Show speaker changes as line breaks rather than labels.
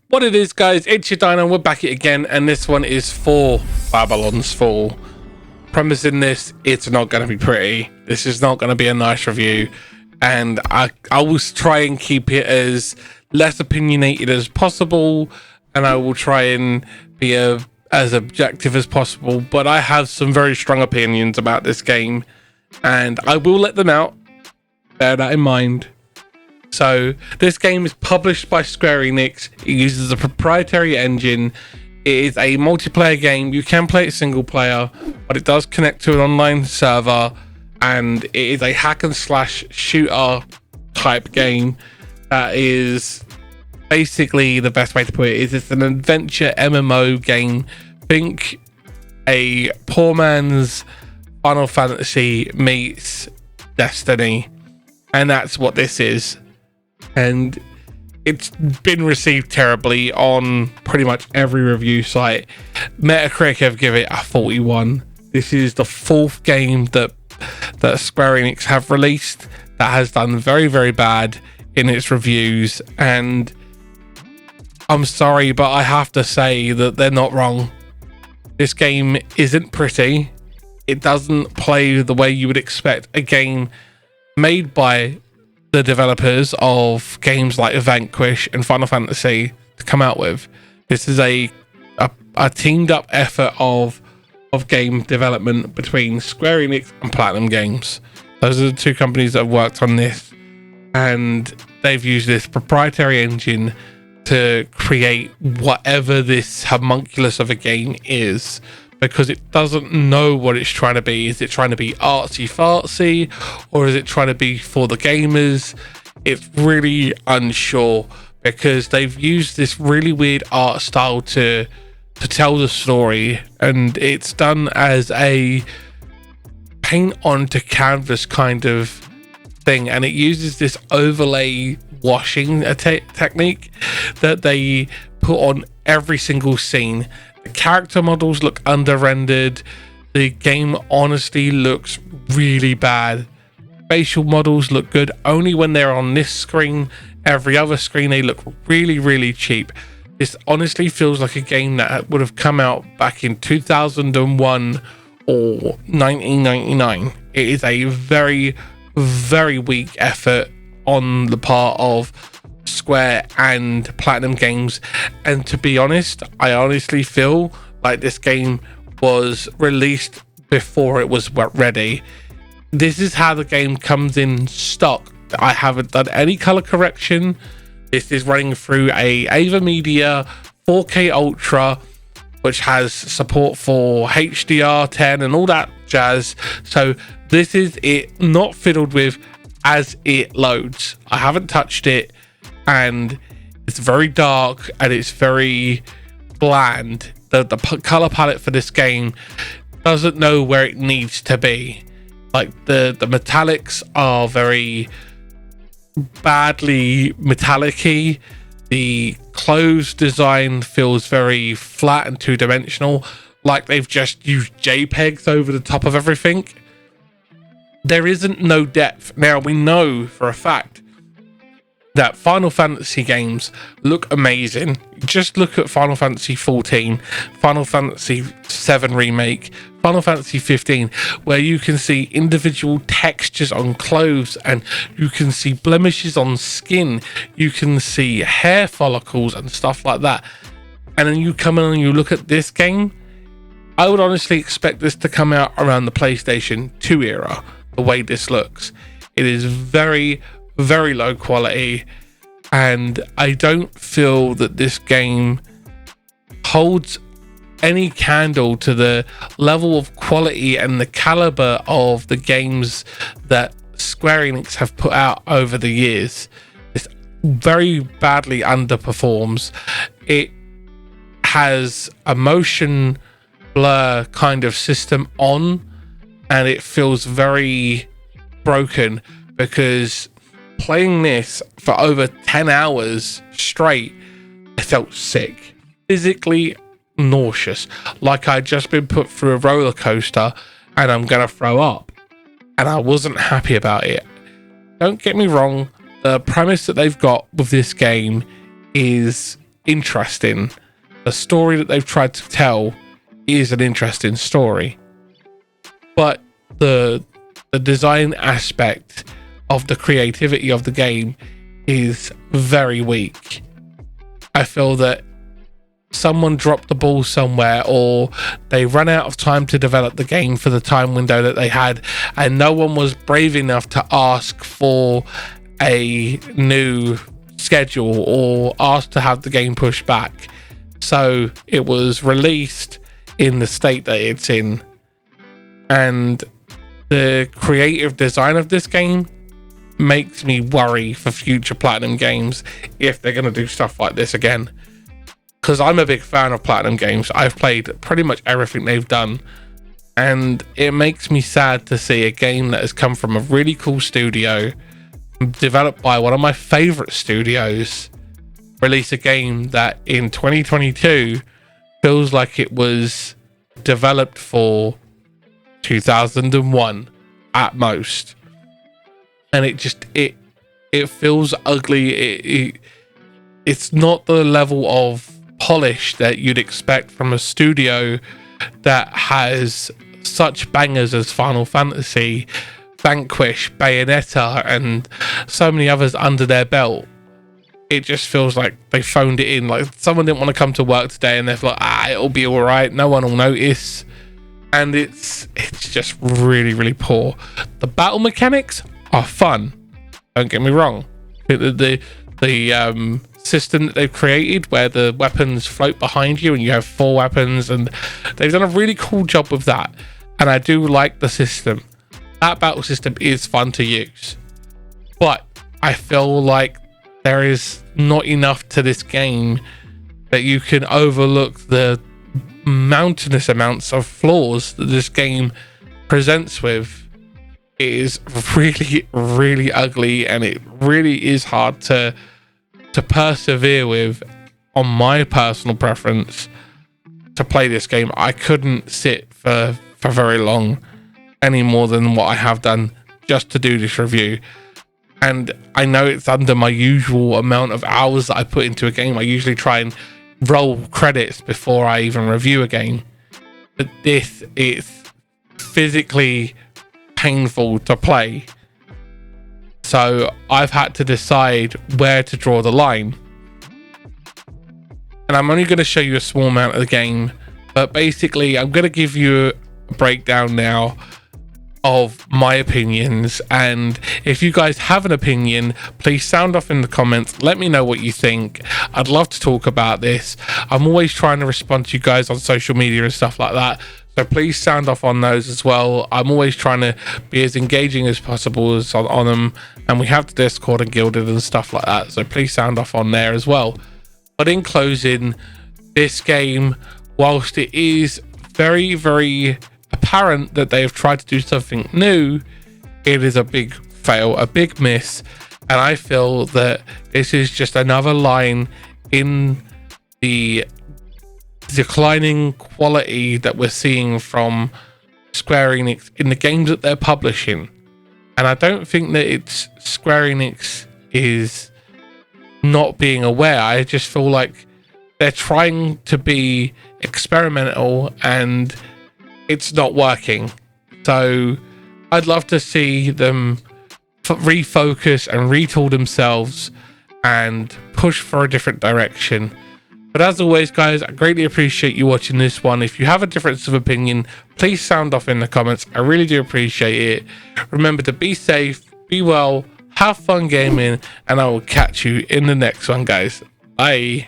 What it is, guys, it's your Dino. We're back again, and this one is for Babylon's Fall. Premise in this, it's not going to be pretty. This is not going to be a nice review, and I will try and keep it as less opinionated as possible, and I will try and be as objective as possible. But I have some very strong opinions about this game, and I will let them out. Bear that in mind. So this game is published by Square Enix. It uses a proprietary engine. It is a multiplayer game. You can play it single player, but it does connect to an online server, and it is a hack and slash shooter type game. That is basically the best way to put it. Is it's an adventure MMO game. Think a poor man's Final Fantasy meets Destiny, and that's what this is. And it's been received terribly on pretty much every review site. Metacritic have given it a 41. This is the fourth game that Square Enix have released that has done very, very bad in its reviews. And I'm sorry, but I have to say that they're not wrong. This game isn't pretty. It doesn't play the way you would expect a game made by the developers of games like Vanquish and Final Fantasy to come out with. This is a teamed up effort of game development between Square Enix and Platinum Games. Those are the two companies that have worked on this, and they've used this proprietary engine to create whatever this homunculus of a game is, because it doesn't know what it's trying to be. Is it trying to be artsy fartsy, or is it trying to be for the gamers? It's really unsure, because they've used this really weird art style to tell the story, and it's done as a paint onto canvas kind of thing, and it uses this overlay washing technique that they put on every single scene. The character models look under-rendered. The game honestly looks really bad. Facial models look good only when they're on this screen. Every other screen they look really, really cheap. This honestly feels like a game that would have come out back in 2001 or 1999. It is a very, very weak effort on the part of Square and Platinum Games, and to be honest, I honestly feel like this game was released before it was ready. This is how the game comes in stock. I haven't done any color correction. This is running through a AVerMedia 4K Ultra, which has support for HDR10 and all that jazz. So this is it not fiddled with as it loads. I haven't touched it, and it's very dark and it's very bland. The color palette for this game doesn't know where it needs to be. Like the metallics are very badly metallic-y. The clothes design feels very flat and two-dimensional, like they've just used JPEGs over the top of everything. There isn't no depth. Now, we know for a fact that Final Fantasy games look amazing. Just look at Final Fantasy 14, Final Fantasy 7 Remake, Final Fantasy 15, where you can see individual textures on clothes, and you can see blemishes on skin, you can see hair follicles and stuff like that. And then you come in and you look at this game, I would honestly expect this to come out around the PlayStation 2 era, the way this looks. It is very, very low quality, and I don't feel that this game holds any candle to the level of quality and the caliber of the games that Square Enix have put out over the years. This very badly underperforms. It has a motion blur kind of system on, and it feels very broken, because playing this for over 10 hours straight, I felt sick, physically nauseous, like I'd just been put through a roller coaster and I'm gonna throw up, and I wasn't happy about it. Don't get me wrong, the premise that they've got with this game is interesting. The story that they've tried to tell is an interesting story, but the design aspect of the creativity of the game is very weak. I feel that someone dropped the ball somewhere, or they ran out of time to develop the game for the time window that they had, and no one was brave enough to ask for a new schedule or ask to have the game pushed back. So it was released in the state that it's in, and the creative design of this game makes me worry for future Platinum games if they're going to do stuff like this again, because I'm a big fan of Platinum games. I've played pretty much everything they've done, and it makes me sad to see a game that has come from a really cool studio, developed by one of my favorite studios, release a game that in 2022 feels like it was developed for 2001 at most. And it feels ugly. It's not the level of polish that you'd expect from a studio that has such bangers as Final Fantasy, Vanquish, Bayonetta, and so many others under their belt. It just feels like they phoned it in. Like someone didn't want to come to work today and they're like, it'll be all right, no one will notice. And it's just really, really poor. The battle mechanics are fun, don't get me wrong. The system that they've created where the weapons float behind you and you have 4 weapons, and they've done a really cool job with that, and I do like the system. That battle system is fun to use, but I feel like there is not enough to this game that you can overlook the mountainous amounts of flaws that this game presents with. It is really, really ugly, and it really is hard to persevere with, on my personal preference, to play this game. I couldn't sit for very long, any more than what I have done just to do this review. And I know it's under my usual amount of hours that I put into a game. I usually try and roll credits before I even review a game, but this is physically painful to play. So I've had to decide where to draw the line, and I'm only going to show you a small amount of the game, but basically I'm going to give you a breakdown now of my opinions, and if you guys have an opinion, please sound off in the comments. Let me know what you think. I'd love to talk about this. I'm always trying to respond to you guys on social media and stuff like that, so please sound off on those as well. I'm always trying to be as engaging as possible as on them, and we have the Discord and Guilded and stuff like that, so please sound off on there as well. But in closing, this game, whilst it is very, very apparent that they have tried to do something new, it is a big fail, a big miss, and I feel that this is just another line in the declining quality that we're seeing from Square Enix in the games that they're publishing. And I don't think that it's Square Enix is not being aware. I just feel like they're trying to be experimental and it's not working. So I'd love to see them refocus and retool themselves and push for a different direction. But as always, guys, I greatly appreciate you watching this one. If you have a difference of opinion, please sound off in the comments. I really do appreciate it. Remember to be safe, be well, have fun gaming, and I will catch you in the next one, guys. Bye.